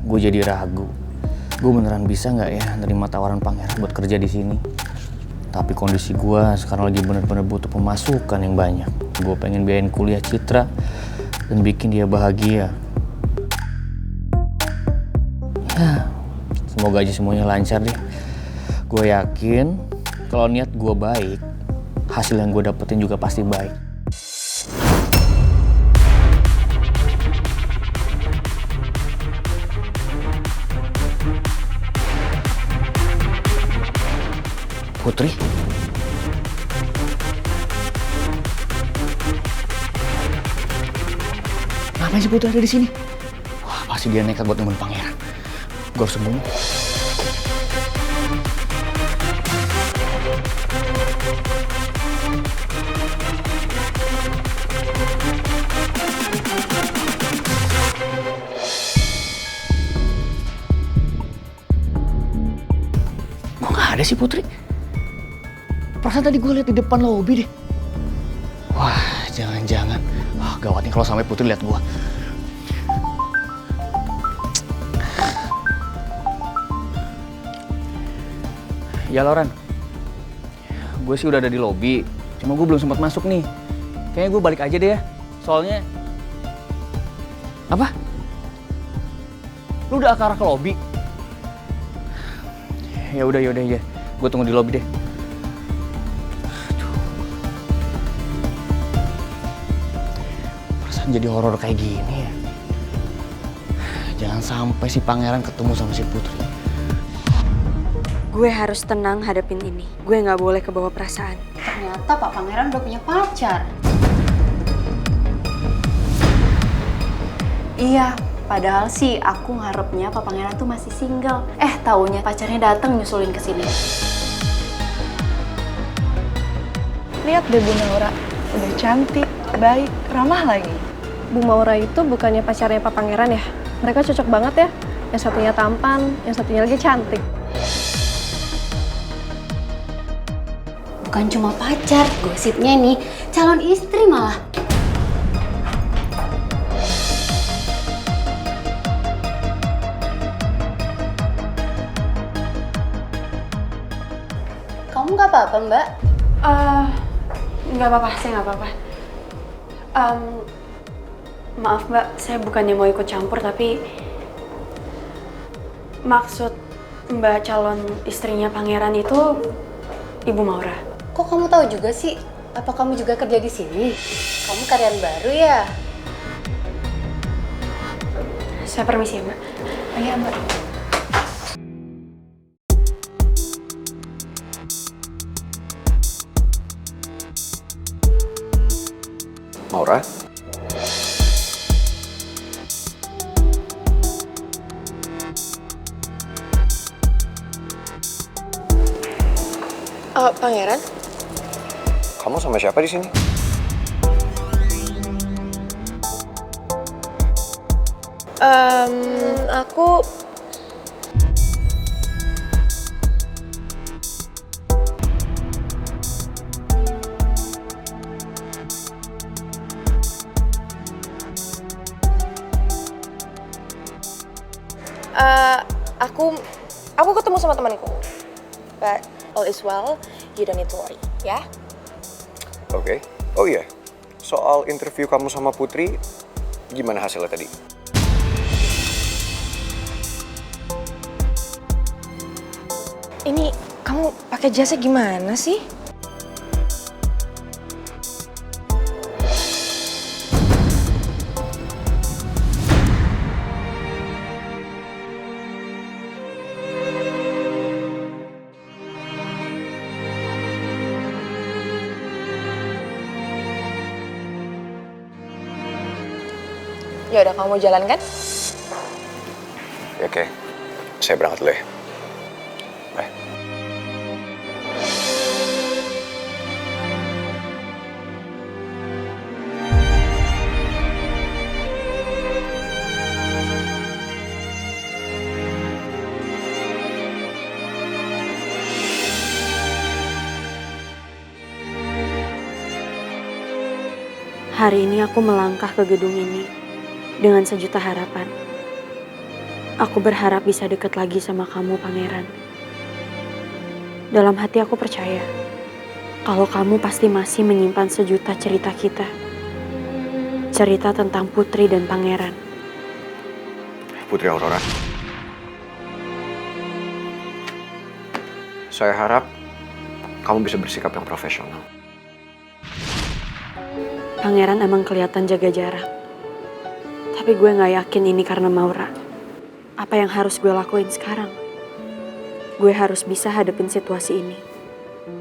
gue jadi ragu. Gue beneran bisa nggak ya nerima tawaran pangeran buat kerja di sini? Tapi kondisi gue sekarang lagi bener-bener butuh pemasukan yang banyak. Gue pengen biayain kuliah Citra dan bikin dia bahagia. Ya, semoga aja semuanya lancar deh. Gue yakin kalau niat gue baik, hasil yang gue dapetin juga pasti baik. Putri? Ngapain sih Putri ada di sini? Wah, pasti dia nekat buat nemuin pangeran. Gue harus sembunyi. Kok nggak ada sih Putri? Perasaan tadi gue lihat di depan lobi deh. Wah, jangan-jangan. Wah, gawat nih kalau sampai Putri lihat gue. Ya Lauren, gue sih udah ada di lobi. Cuma gue belum sempat masuk nih. Kayaknya gue balik aja deh ya. Soalnya... Apa? Lu udah ke arah ke lobi? Ya udah ya. Gue tunggu di lobi deh. Jadi horor kayak gini ya. Jangan sampai si pangeran ketemu sama si Putri. Gue harus tenang hadapin ini. Gue nggak boleh kebawa perasaan. Ternyata Pak Pangeran udah punya pacar. Iya, padahal sih aku ngarepnya Pak Pangeran tuh masih single. Taunya pacarnya datang nyusulin ke sini. Lihat deh Bu Naura, udah cantik, baik, ramah lagi. Bu Maura itu bukannya pacarnya Pak Pangeran ya? Mereka cocok banget ya. Yang satunya tampan, yang satunya lagi cantik. Bukan cuma pacar, gosipnya nih calon istri malah. Kamu nggak apa-apa, Mbak? Nggak apa-apa, saya nggak apa-apa. Maaf Mbak, saya bukannya mau ikut campur, tapi maksud Mbak calon istrinya Pangeran itu Ibu Maura. Kok kamu tahu juga sih? Apa kamu juga kerja di sini? Kamu karyawan baru ya? Saya permisi ya Mbak. Iya, Mbak. Maura? Pangeran? Kamu sama siapa di sini? Aku... aku ketemu sama temanku. But all is well, you don't need to worry, ya? Oke. Oh iya, soal interview kamu sama Putri, gimana hasilnya tadi? Ini kamu pakai jasa gimana sih? Ya udah, kamu mau jalan kan? Oke, saya berangkat dulu ya. Bye. Hari ini aku melangkah ke gedung ini dengan sejuta harapan. Aku berharap bisa deket lagi sama kamu, Pangeran. Dalam hati aku percaya kalau kamu pasti masih menyimpan sejuta cerita kita. Cerita tentang Putri dan Pangeran. Putri Aurora. Saya harap kamu bisa bersikap yang profesional. Pangeran emang kelihatan jaga jarak. Tapi gue gak yakin ini karena Maura. Apa yang harus gue lakuin sekarang? Gue harus bisa hadapin situasi ini.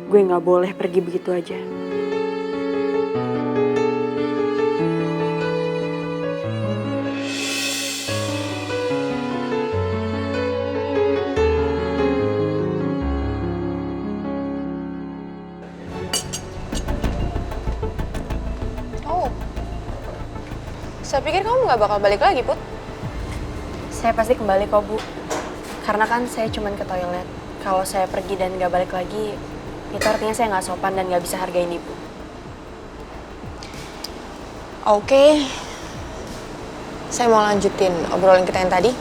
Gue gak boleh pergi begitu aja. Oh, saya pikir kamu nggak bakal balik lagi, Put. Saya pasti kembali kok, Bu. Karena kan saya cuman ke toilet. Kalau saya pergi dan gak balik lagi, itu artinya saya gak sopan dan gak bisa hargain Ibu. Oke, saya mau lanjutin obrolan kita yang tadi.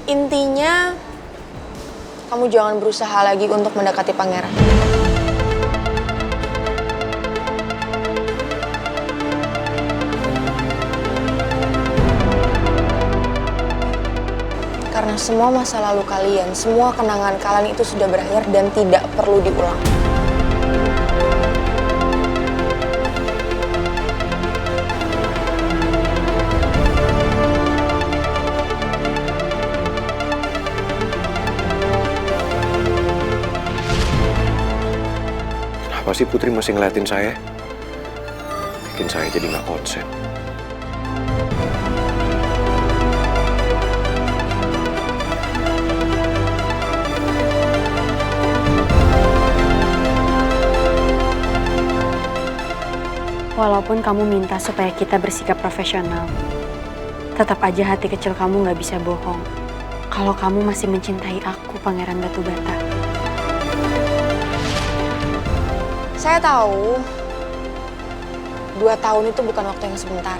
Intinya, kamu jangan berusaha lagi untuk mendekati pangeran. Karena semua masa lalu kalian, semua kenangan kalian itu sudah berakhir dan tidak perlu diulang. Kenapa sih Putri masih ngeliatin saya? Bikin saya jadi nggak konsen. Walaupun kamu minta supaya kita bersikap profesional, tetap aja hati kecil kamu gak bisa bohong. Kalau kamu masih mencintai aku, Pangeran Batu Bata. Saya tahu, 2 tahun itu bukan waktu yang sebentar.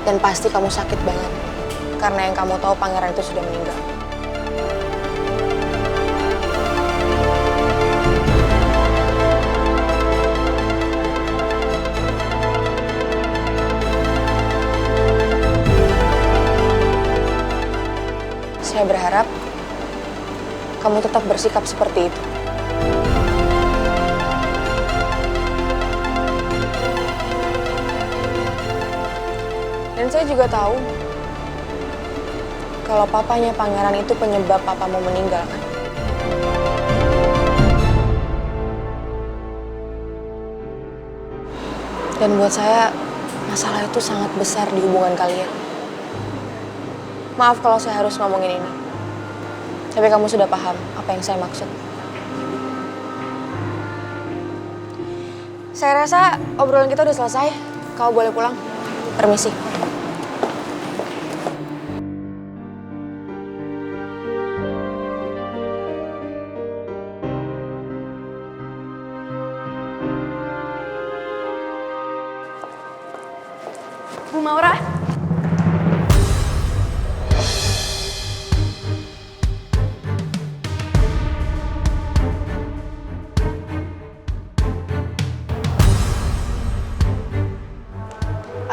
Dan pasti kamu sakit banget, karena yang kamu tahu pangeran itu sudah meninggal. Saya berharap kamu tetap bersikap seperti itu. Dan saya juga tahu kalau papanya pangeran itu penyebab papamu meninggal, kan? Dan buat saya, masalah itu sangat besar di hubungan kalian. Maaf kalau saya harus ngomongin ini. Tapi kamu sudah paham apa yang saya maksud. Saya rasa obrolan kita udah selesai. Kau boleh pulang. Permisi. Bu Maura.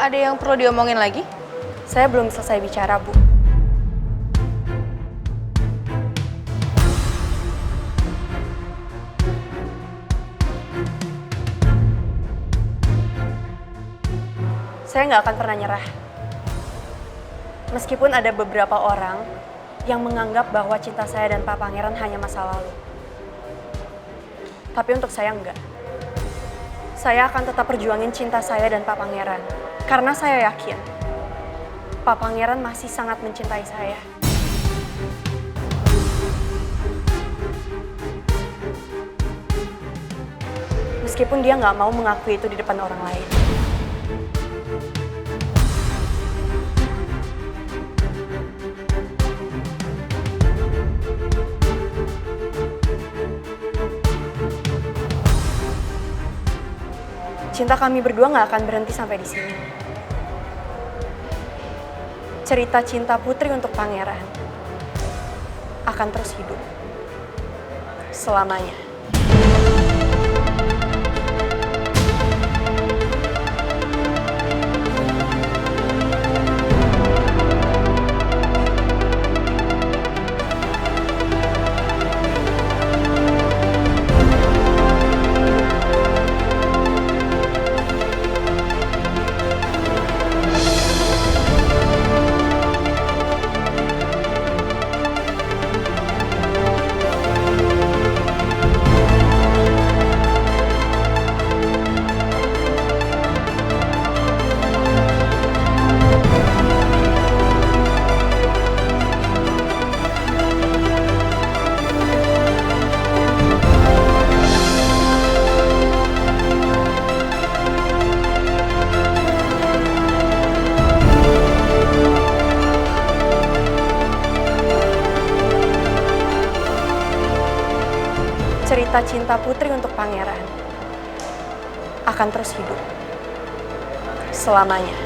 Ada yang perlu diomongin lagi? Saya belum selesai bicara, Bu. Saya nggak akan pernah nyerah. Meskipun ada beberapa orang yang menganggap bahwa cinta saya dan Pak Pangeran hanya masa lalu. Tapi untuk saya enggak. Saya akan tetap perjuangin cinta saya dan Pak Pangeran. Karena saya yakin Pak Pangeran masih sangat mencintai saya. Meskipun dia nggak mau mengakui itu di depan orang lain. Cinta kami berdua nggak akan berhenti sampai di sini. Cerita cinta Putri untuk pangeran akan terus hidup selamanya. Cerita cinta Putri untuk pangeran akan terus hidup selamanya.